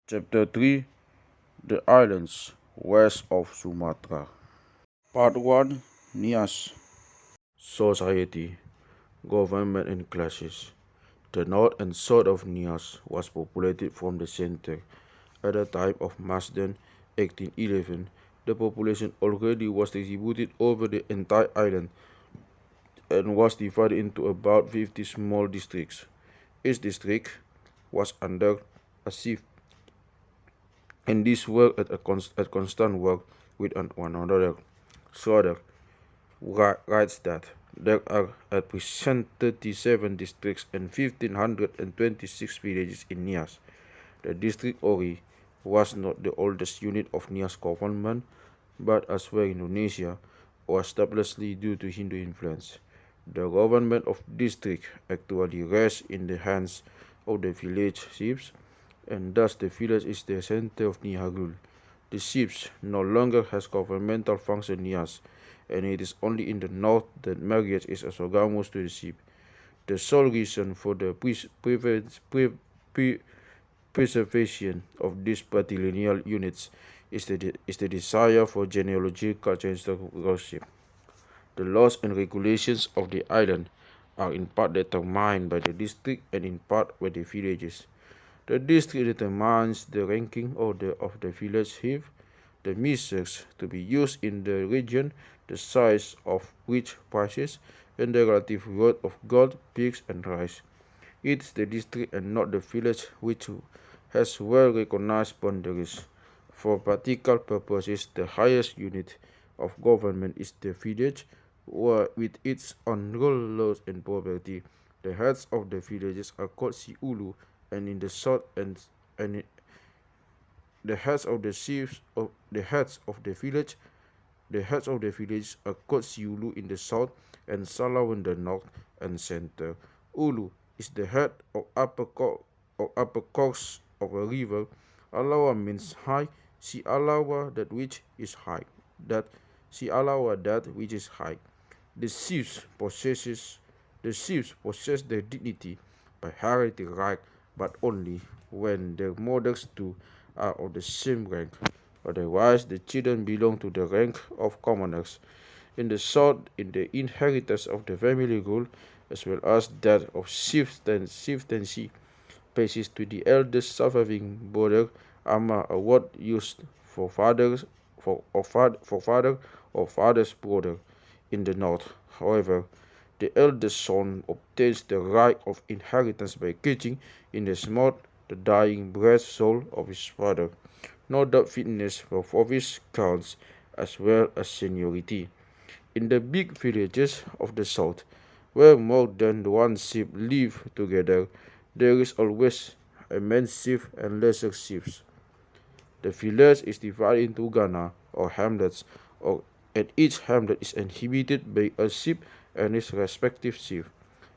Chapter 3: The Islands West of Sumatra. Part 1: Nias. Society, Government and Classes. The north and south of Nias was populated from the center. At the time of Masden, 1811, the population already was distributed over the entire island and was divided into about 50 small districts. Each district was under a chief, and this worked at constant work with one another. Schroeder writes that there are at present 37 districts and 1,526 villages in Nias. The district Ori was not the oldest unit of Nias government, but as well Indonesia, was established due to Hindu influence. The government of district actually rests in the hands of the village chiefs, and thus the village is the center of Niharul. The chiefs no longer has governmental function Nias, and it is only in the north that marriage is exogamous to the chief. The sole reason for the preservation of these patrilineal units is the desire for genealogical ancestorship. The laws and regulations of the island are in part determined by the district and in part by the villages. The district determines the ranking order of the village chief, the measures to be used in the region, the size of wheat prices, and the relative worth of gold, pigs, and rice. It is the district and not the village which has well-recognized boundaries. For practical purposes, the highest unit of government is the village, with its own rule, laws, and property. The heads of the villages are called Siulu, and in the south and the heads of the chiefs of the heads of the village are called Siulu in the south and Salaw in the north and center. Ulu is the head of upper course of a river. Alawa means high. Si Alawa that which is high. That Si Alawa that which is high. The chiefs possess their dignity by hereditary right, but only when their mothers too are of the same rank. Otherwise, the children belong to the rank of commoners. In the south, in the inheritance of the family rule, as well as that of chieftaincy, passes to the eldest surviving brother ama, a word used for father or father's brother. In the north, however, the eldest son obtains the right of inheritance by catching in his mouth the dying breath soul of his father. No doubt fitness for office counts as well as seniority. In the big villages of the south, where more than one chief live together, there is always a main chief and lesser chiefs. The village is divided into Ghana or hamlets, and each hamlet is inhabited by a chief and his respective chief.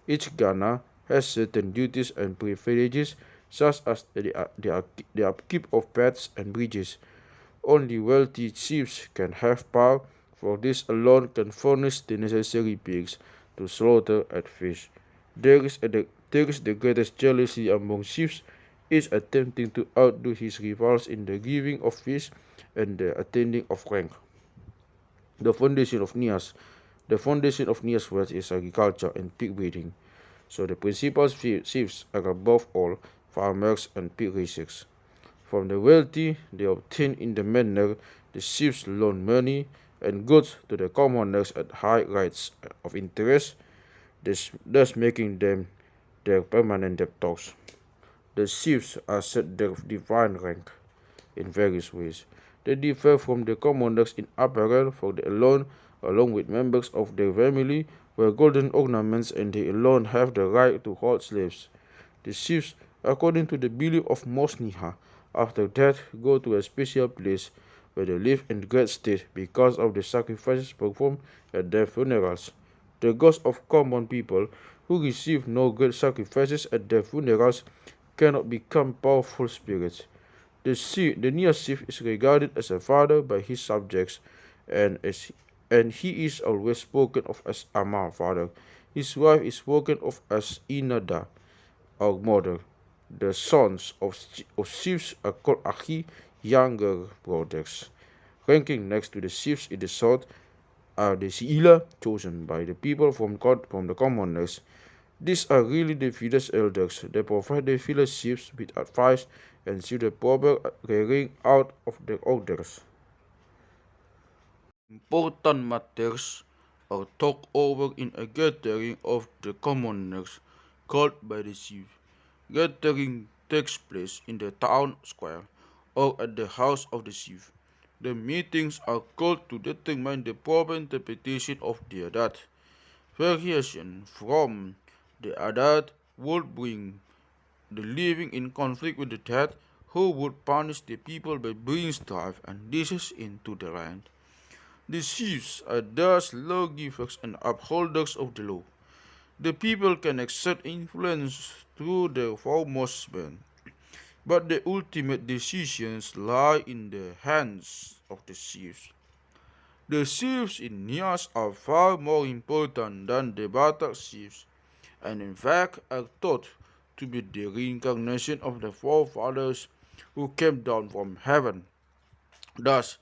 Each Ghana has certain duties and privileges, such as the upkeep of paths and bridges. Only wealthy chiefs can have power, for this alone can furnish the necessary pigs to slaughter and fish. There is the greatest jealousy among chiefs, each attempting to outdo his rivals in the giving of fish and the attaining of rank. The foundation of Nias. The foundation of Nias wealth is agriculture and pig breeding. So the principal chiefs are above all farmers and pig raisers. From the wealthy they obtain in the manner the chiefs loan money and goods to the commoners at high rates of interest, thus making them their permanent debtors. The chiefs are set their divine rank in various ways. They differ from the commoners in apparel, for they alone with members of their family, wear golden ornaments, and they alone have the right to hold slaves. The chiefs, according to the belief of most Niha, after death go to a special place where they live in great state because of the sacrifices performed at their funerals. The ghosts of common people who receive no great sacrifices at their funerals cannot become powerful spirits. The Nias chief is regarded as a father by his subjects, and he is always spoken of as Ama, father. His wife is spoken of as Inada, or mother. The sons of chiefs are called Aki, younger brothers. Ranking next to the chiefs in the south are the Siila, chosen by the people from the commoners. These are really the village elders. They provide the village chiefs with advice and see the proper carrying out of the orders. Important matters are talked over in a gathering of the commoners called by the chief. Gathering takes place in the town square or at the house of the chief. The meetings are called to determine the proper interpretation of the adat. Variation from the adat would bring the living in conflict with the dead, who would punish the people by bringing strife and disease into the land. The chiefs are thus lawgivers and upholders of the law. The people can exert influence through their foremost men, but the ultimate decisions lie in the hands of the chiefs. The chiefs in Nias are far more important than the Batak chiefs, and in fact are thought to be the reincarnation of the forefathers who came down from heaven. Thus,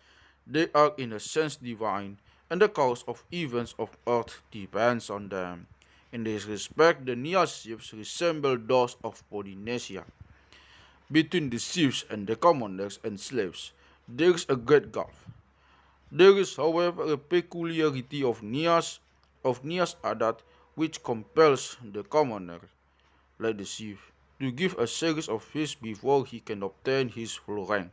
they are in a sense divine, and the cause of events of earth depends on them. In this respect, the Nias chiefs resemble those of Polynesia. Between the chiefs and the commanders and slaves, there is a great gulf. There is, however, a peculiarity of Nias Adat which compels the commander, like the chief, to give a series of feasts before he can obtain his full rank.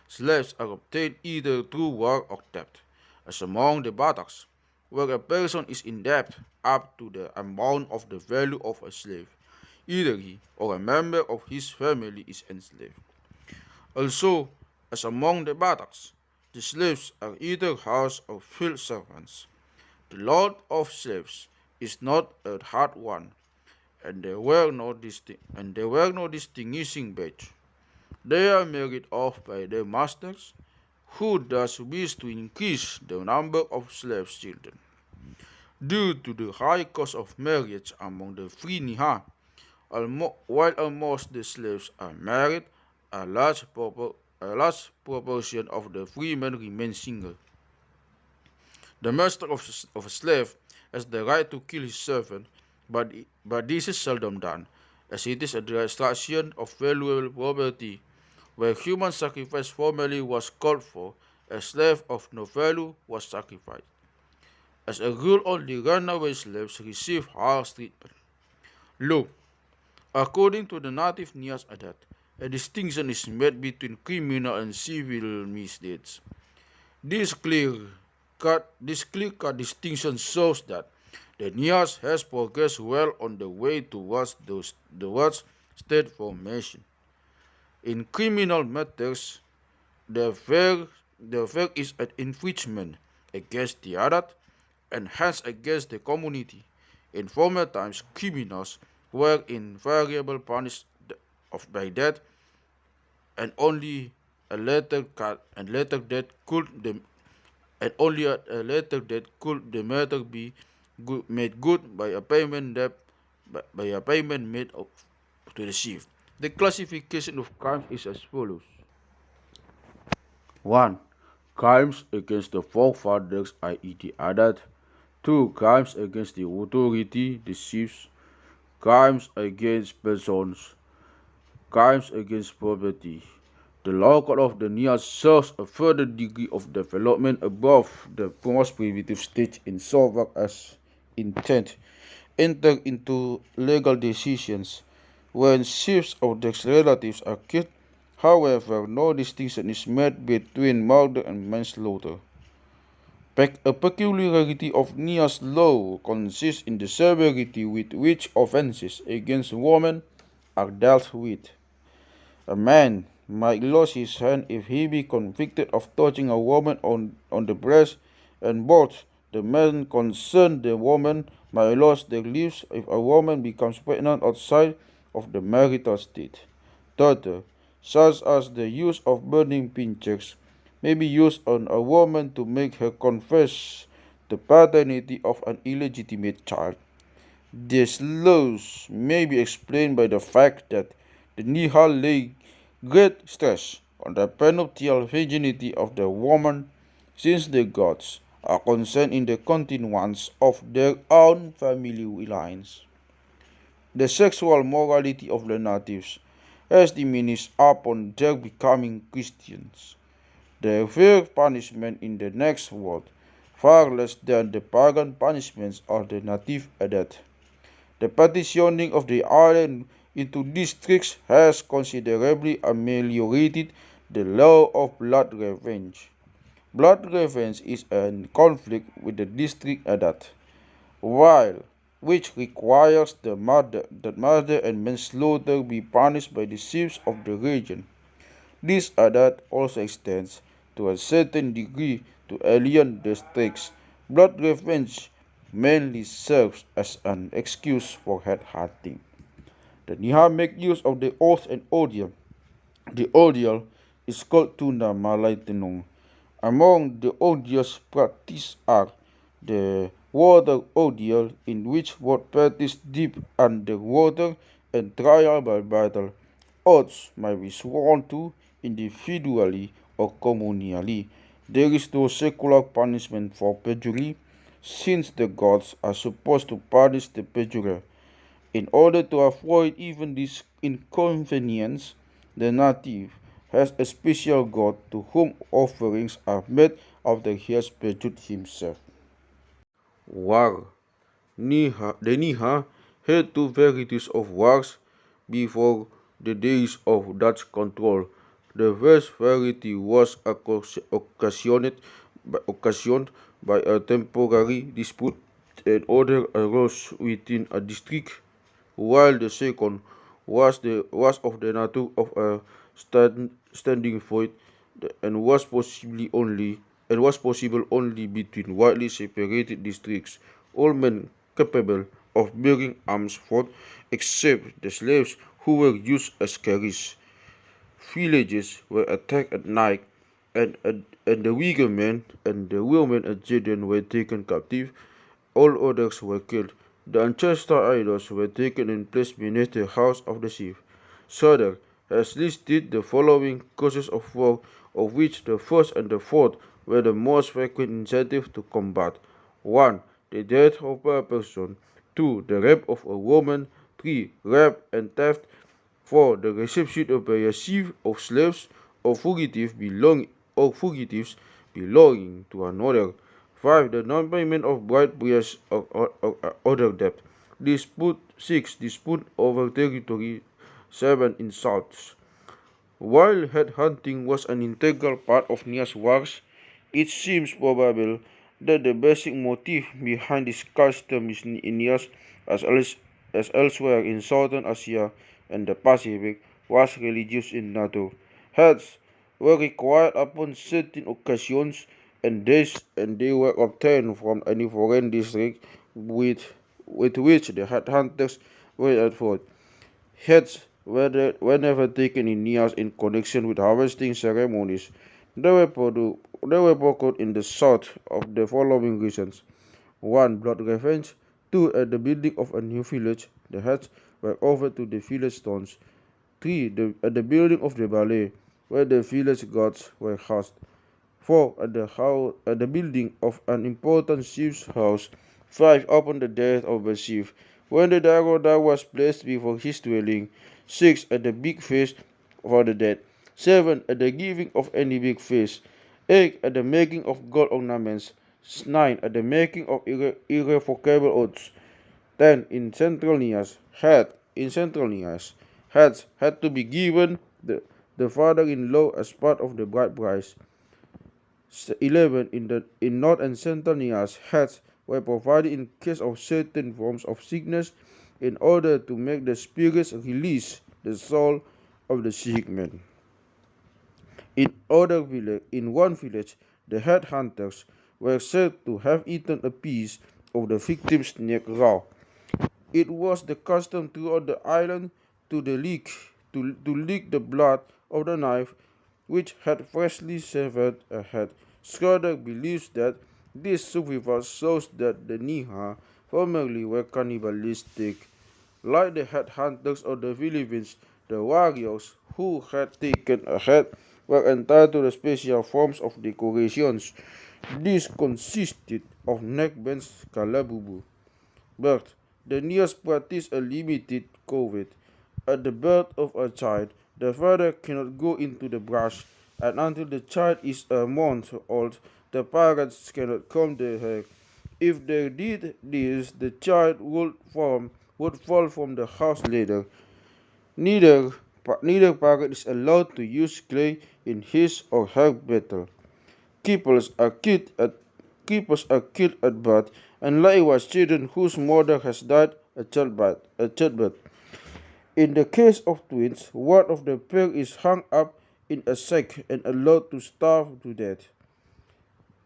Slaves are obtained either through war or theft, as among the Bataks, where a person is in debt up to the amount of the value of a slave. Either he or a member of his family is enslaved. Also, as among the Bataks, the slaves are either house or field servants. The lot of slaves is not a hard one, and there were no distinguishing badge. They are married off by their masters, who thus wish to increase the number of slave children. Due to the high cost of marriage among the free Niha, while almost the slaves are married, a large proportion of the free men remain single. The master of a slave has the right to kill his servant, but this is seldom done, as it is a destruction of valuable property. Where human sacrifice formerly was called for, a slave of no value was sacrificed. As a rule, only runaway slaves receive harsh treatment. Low. According to the native Nias Adat, a distinction is made between criminal and civil misdeeds. This clear-cut distinction shows that the Nias has progressed well on the way towards state formation. In criminal matters, the affair is an infringement against the Adat and hence against the community. In former times, criminals were invariably punished by death, and only a later death could the matter be made good by a payment made to the chief. The classification of crimes is as follows. 1. Crimes against the forefathers, i.e. the Adat. 2. Crimes against the authority, the chiefs. Crimes against persons. Crimes against property. The law code of the Nias shows a further degree of development above the most primitive stage insofar as intent enter into legal decisions when chiefs of the relatives are killed. However, no distinction is made between murder and manslaughter. A peculiarity of Nias law consists in the severity with which offences against women are dealt with. A man might lose his hand if he be convicted of touching a woman on the breast, and both the man concerned the woman might lose their lives if a woman becomes pregnant outside of the marital state. Third, such as the use of burning pincers, may be used on a woman to make her confess the paternity of an illegitimate child. These laws may be explained by the fact that The Niha lay great stress on the prenuptial virginity of the woman, since the gods are concerned in the continuance of their own family lines. The sexual morality of the natives has diminished upon their becoming Christians. They fear punishment in the next world, far less than the pagan punishments of the native adept. The partitioning of the island into districts has considerably ameliorated the law of blood revenge. Blood revenge is in conflict with the district adat, while which requires that murder and manslaughter be punished by the chiefs of the region. This adat also extends to a certain degree to alien districts. Blood revenge mainly serves as an excuse for head hunting. The Niha make use of the oath and ordeal. The ordeal is called tuna malay tenung. Among the ordeals practiced are the water ordeal, in which both parties dip under water, and trial by battle. Oaths may be sworn to individually or communally. There is no secular punishment for perjury, since the gods are supposed to punish the perjurer. In order to avoid even this inconvenience, the native has a special god to whom offerings are made after he has perjured himself. War. The Niha had two varieties of wars before the days of Dutch control. The first variety was occasioned by a temporary dispute and order arose within a district, while the second was of the nature of a standing fight and was possible only between widely separated districts. All men capable of bearing arms fought, except the slaves who were used as carriers. Villages were attacked at night, and the weaker men and the women and children were taken captive. All others were killed. The ancestral idols were taken and placed beneath the house of the chief. Soder has listed the following causes of war, of which the first and the fourth were the most frequent incentive to combat. 1. The death of a person. 2. The rape of a woman. 3. Rape and theft. 4. The reception by a chief of slaves or fugitives belonging to another. 5. The non-payment of bride price or other debt. 6. Dispute over territory. 7. Insults. While headhunting was an integral part of Nias wars, it seems probable that the basic motive behind this custom in Nias, as elsewhere in southern Asia and the Pacific, was religious in nature. Heads were required upon certain occasions, and they were obtained from any foreign district with which the headhunters were at fault. Heads were never taken in Nias in connection with harvesting ceremonies. They were procured in the south of the following reasons: 1. Blood revenge. 2. At the building of a new village, the heads were offered to the village stones. 3. At the building of the ballet, where the village gods were housed. 4. At the building of an important chief's house. 5. Upon the death of a chief, when the dagoda was placed before his dwelling. 6. At the big feast for the dead. 7. At the giving of any big feast. 8. At the making of gold ornaments. 9. At the making of irrevocable oaths. 10. In Central Nias, heads had to be given the father-in-law as part of the bride price. 11. In North and Central Nias, heads were provided in case of certain forms of sickness in order to make the spirits release the soul of the sick man. In one village, the headhunters were said to have eaten a piece of the victim's neck raw. It was the custom throughout the island to lick the blood of the knife which had freshly severed a head. Schroeder believes that this sacrifice shows that the Niha formerly were cannibalistic. Like the headhunters of the Philippines, The warriors who had taken ahead were entitled to special forms of decorations. These consisted of neckbands kalabubu. But the Nias practiced a limited covert. At the birth of a child, the father cannot go into the brush, and until the child is a month old, the parents cannot comb their hair. If they did this, the child would fall from the house later. Neither, neither parent is allowed to use clay in his or her battle. Keepers are killed at keepers are killed at birth, and likewise children whose mother has died at childbirth. In the case of twins, one of the pair is hung up in a sack and allowed to starve to death.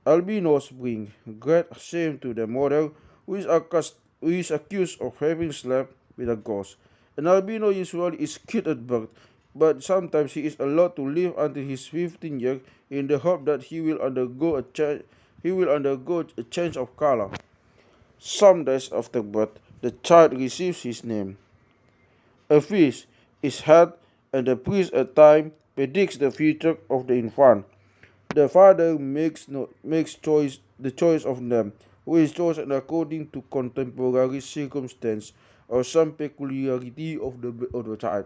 Albinos bring great shame to the mother who is accused of having slept with a ghost. An albino usually is killed at birth, but sometimes he is allowed to live until his 15 years in the hope that he will undergo a change of color. Some days after birth, the child receives his name. A feast is held, and the priest at time predicts the future of the infant. The father makes the choice of them, who is chosen according to contemporary circumstance or some peculiarity of the child.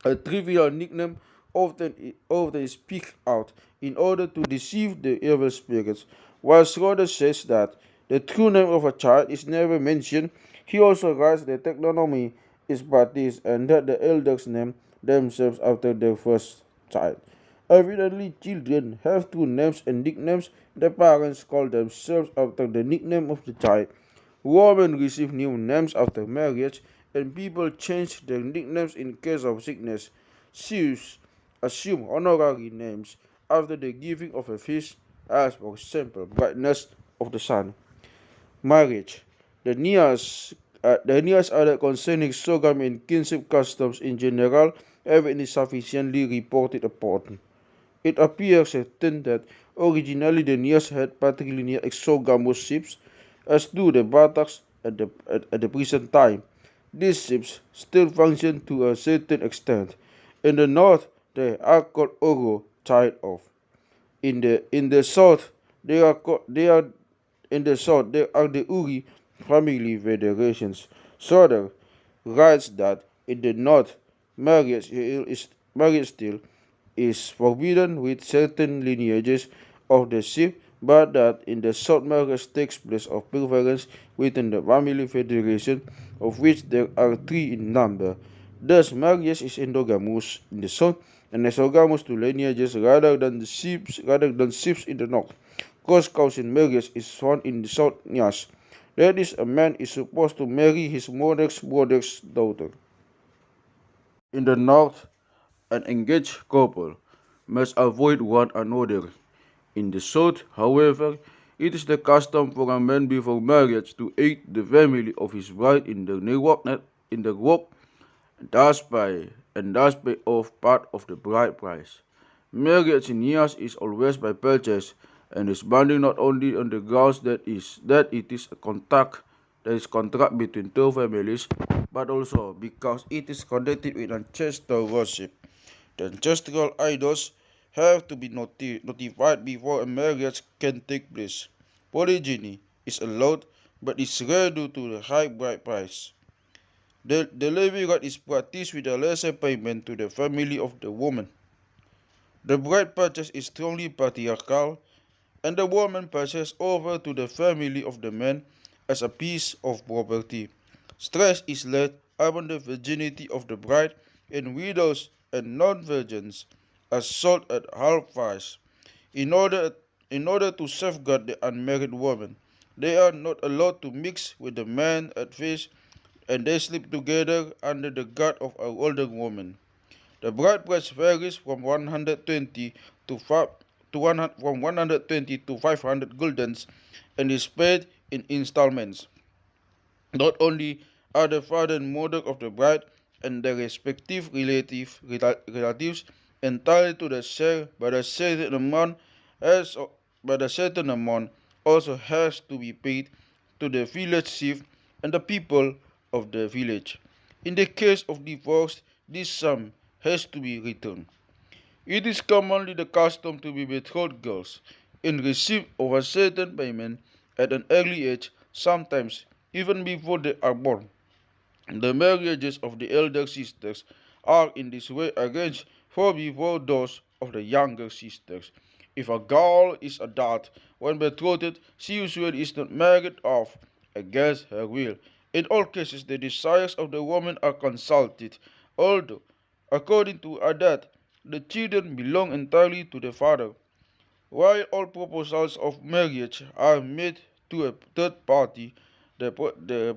A trivial nickname often is picked out in order to deceive the evil spirits, while Schroeder says that the true name of a child is never mentioned. He also writes that technonomy is practiced and that the elders name themselves after their first child. Evidently, children have two names and nicknames. The parents call themselves after the nickname of the child. Women receive new names after marriage, and people change their nicknames in case of sickness. Chiefs assume honorary names after the giving of a feast, as for example, brightness of the sun. Marriage. The Nias are concerning sorghum and kinship customs in general have been insufficiently reported upon. It appears certain that originally the Nias had patrilineal exogamous ships, as do the Bataks at the present time. These ships still function to a certain extent. In the north, they are called Oro, child of. In the south, they are in the south there are the Uri family federations. Soder writes that in the north, marriage still is forbidden with certain lineages of the sheep, but that in the south marriage takes place of preference within the family federation, of which there are three in number. Thus, marriage is endogamous in the south and exogamous to lineages rather than sheep in the north. Cross cousin marriage is found in the South Nias. That is, a man is supposed to marry his mother's brother's daughter. In the north, an engaged couple must avoid one another. In the south, however, it is the custom for a man before marriage to aid the family of his bride in the work and thus pay off part of the bride price. Marriage in years is always by purchase and is binding not only on the grounds that it is a contract between two families, but also because it is conducted with ancestral worship. The ancestral idols have to be notified before a marriage can take place. Polygyny is allowed, but is rare due to the high bride price. The levy right is practiced with a lesser payment to the family of the woman. The bride purchase is strongly patriarchal, and the woman passes over to the family of the man as a piece of property. Stress is laid upon the virginity of the bride, and widows and non-virgins are sold at half price. In order, in order to safeguard the unmarried woman, they are not allowed to mix with the man at feast, and they sleep together under the guard of an older woman. The bride price varies from 120 to 5, to 100, from 120 to 500 guldens and is paid in installments. Not only are the father and mother of the bride and their respective relatives entitled to the share, has but a certain amount also has to be paid to the village chief and the people of the village. In the case of divorce, this sum has to be returned. It is commonly the custom to be betrothed girls and receive of a certain payment at an early age, sometimes even before they are born. The marriages of the elder sisters are in this way arranged for before those of the younger sisters. If a girl is adult when betrothed, she usually is not married off against her will. In all cases, the desires of the woman are consulted, although, according to Adat, the children belong entirely to the father. While all proposals of marriage are made to a third party, the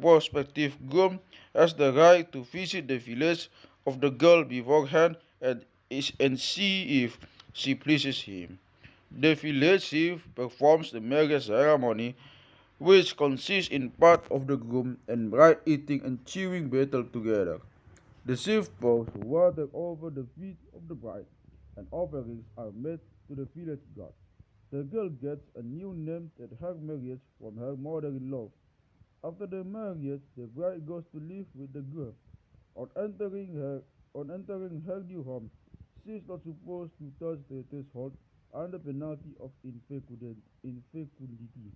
prospective groom has the right to visit the village of the girl beforehand and see if she pleases him. The village chief performs the marriage ceremony, which consists in part of the groom and bride eating and chewing battle together. The chief pours water over the feet of the bride, and offerings are made to the village god. The girl gets a new name at her marriage from her mother-in-law. After the marriage, the bride goes to live with the groom. On entering her on entering her new home, she is not supposed to touch the threshold under penalty of infecundity.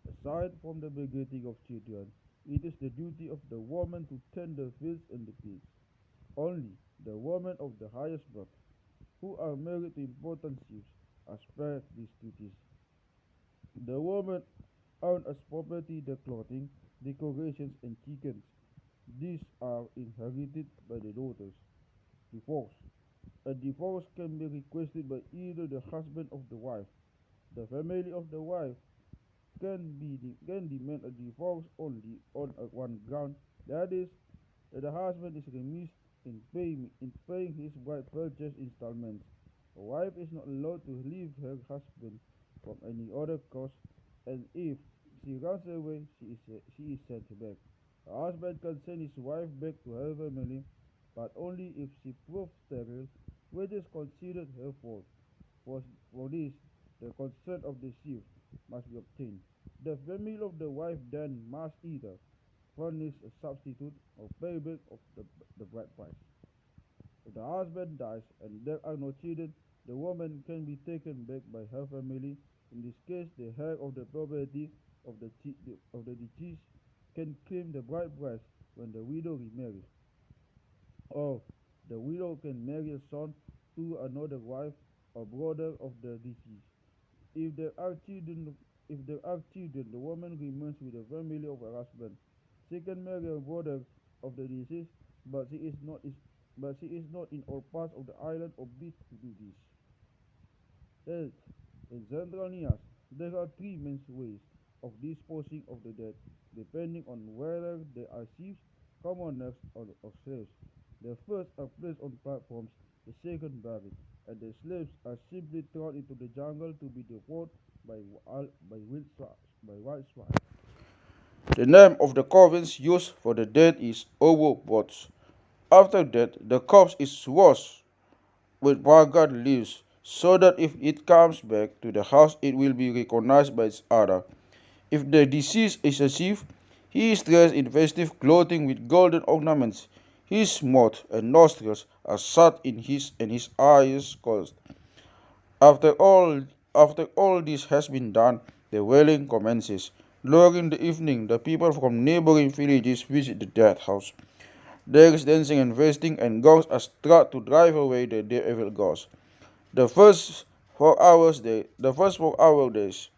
Aside from the begetting of children, it is the duty of the woman to tend the fields and the pigs. Only the women of the highest birth, who are married to important chiefs, are spared these duties. The women own as property the clothing, decorations, and chickens. These are inherited by the daughters. Divorce. A divorce can be requested by either the husband of the wife. The family of the wife can demand a divorce only on one ground, that is, that the husband is remiss in paying his bride purchase installments. A wife is not allowed to leave her husband from any other cause, and if she runs away, she is sent back. A husband can send his wife back to her family, but only if she proves sterile, which is considered her fault. For, for this, the consent of the chief must be obtained. The family of the wife then must either furnish a substitute or pay back of the bride price. If the husband dies and there are no children, the woman can be taken back by her family. In this case, the heir of the property of the deceased can claim the bride price when the widow remarries, or the widow can marry a son to another wife or brother of the deceased. If there are children, the woman remains with the family of her husband. She can marry a brother of the deceased, but she is not in all parts of the island or beach to do this. Health. In central Nias, there are three main ways of disposing of the dead, depending on whether they are chiefs, commoners, or slaves. The first are placed on platforms, the second buried, and the slaves are simply thrown into the jungle to be devoured by wild swine. The name of the coffins used for the dead is owo bots. After that, the corpse is washed with braggart leaves, so that if it comes back to the house it will be recognized by its owner. If the deceased is a chief, he is dressed in festive clothing with golden ornaments. His mouth and nostrils are shut in his and his eyes closed. After all after all this has been done, the wailing commences. During the evening, the people from neighboring villages visit the dead house. There is dancing and feasting, and gongs are struck to drive away the evil ghosts. The first 4 hour days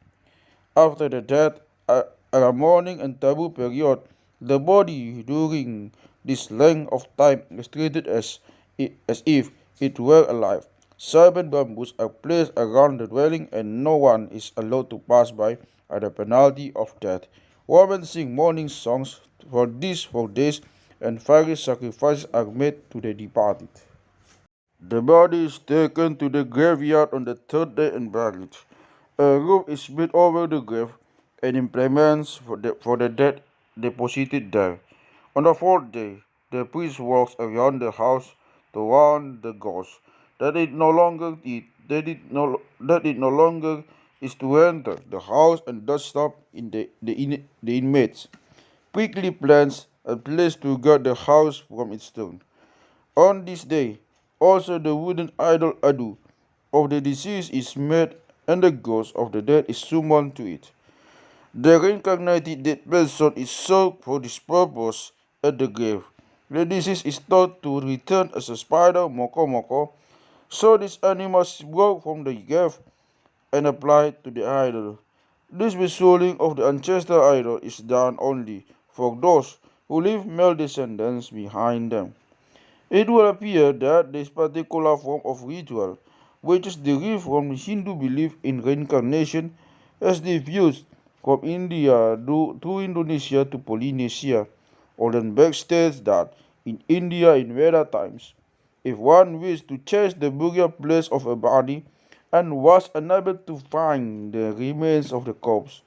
after the death are a mourning and taboo period. The body during this length of time is treated as if it were alive. 7 bamboos are placed around the dwelling, and no one is allowed to pass by at the penalty of death. Women sing mourning songs for these 4 days, and various sacrifices are made to the departed. The body is taken to the graveyard on the third day and buried. A roof is built over the grave, and implements for the dead deposited there. On the fourth day, the priest walks around the house to warn the ghosts that it no longer is to enter the house, and thus stop in the inmates. Prickly plants are placed to guard the house from its stone. On this day, also the wooden idol Adu of the deceased is made and the ghost of the dead is summoned to it. The reincarnated dead person is soaked for this purpose at the grave. The deceased is thought to return as a spider moko moko, so this animal is brought from the grave and applied to the idol. This visualing of the ancestor idol is done only for those who leave male descendants behind them. It will appear that this particular form of ritual, which is derived from Hindu belief in reincarnation, has diffused from India to Indonesia to Polynesia. Oldenburg states that in India in Veda times, if one wished to change the burial place of a body and was unable to find the remains of the corpse,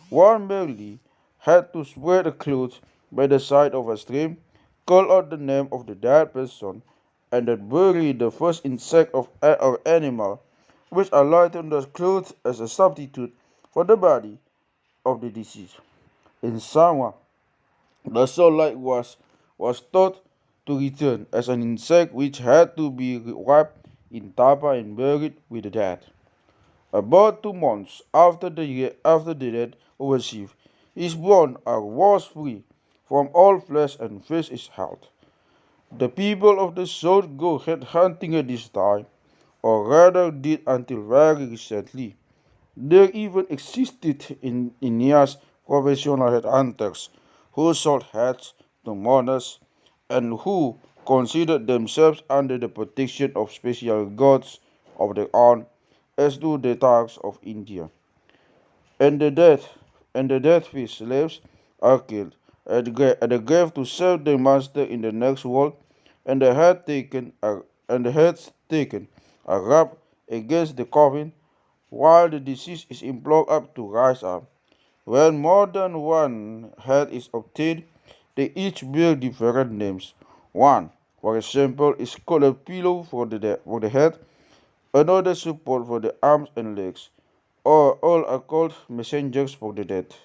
one merely had to spread a cloth by the side of a stream, call out the name of the dead person, and then bury the first insect or animal which alighted on the cloth as a substitute for the body of the deceased. In summer, the sunlight was thought to return as an insect which had to be wrapped in tapa and buried with the dead. About 2 months after the death of a chief is born or was free from all flesh and fish is held. The people of the south go head hunting at this time, or rather did until very recently. There even existed in Nias professional headhunters who sold heads to mourners and who considered themselves under the protection of special gods of their own, as do the Turks of India. And the death and the death fish slaves are killed at the grave to serve their master in the next world, and the heads taken are rubbed against the coffin while the deceased is implored up to rise up. When more than one head is obtained, they each bear different names. One, for example, is called a pillow for the head, another support for the arms and legs, or all are called messengers for the dead.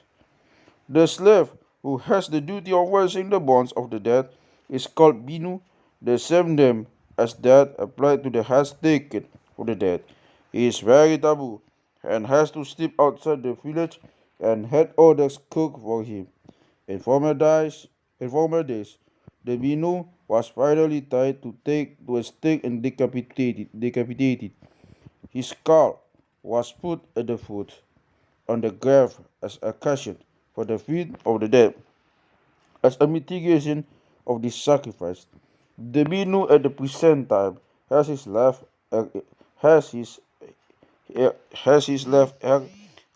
The slave who has the duty of washing the bones of the dead is called binu, the same name as that applied to the heads taken for the dead. He is very taboo and has to sleep outside the village and had others cook for him. In former days, in former days, the binu was finally tied to a stake and decapitated. His skull was put at the foot on the grave as a cushion for the feet of the dead. As a mitigation of this sacrifice, the Binu at the present time has his left uh, has his has his left hair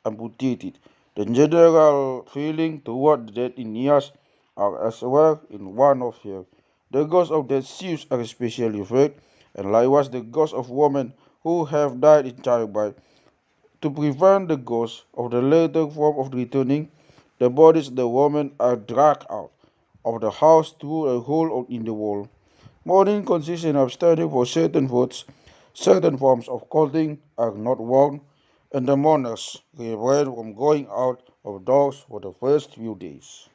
amputated. The general feeling toward the dead in Nias are as well in one of here. The ghosts of dead chiefs are especially afraid, and likewise the ghosts of women who have died in childbirth. To prevent the ghosts of the later form of returning, the bodies of the women are dragged out of the house through a hole in the wall. Mourning consists in abstaining for certain foods, certain forms of clothing are not worn, and the mourners refrain from going out of doors for the first few days.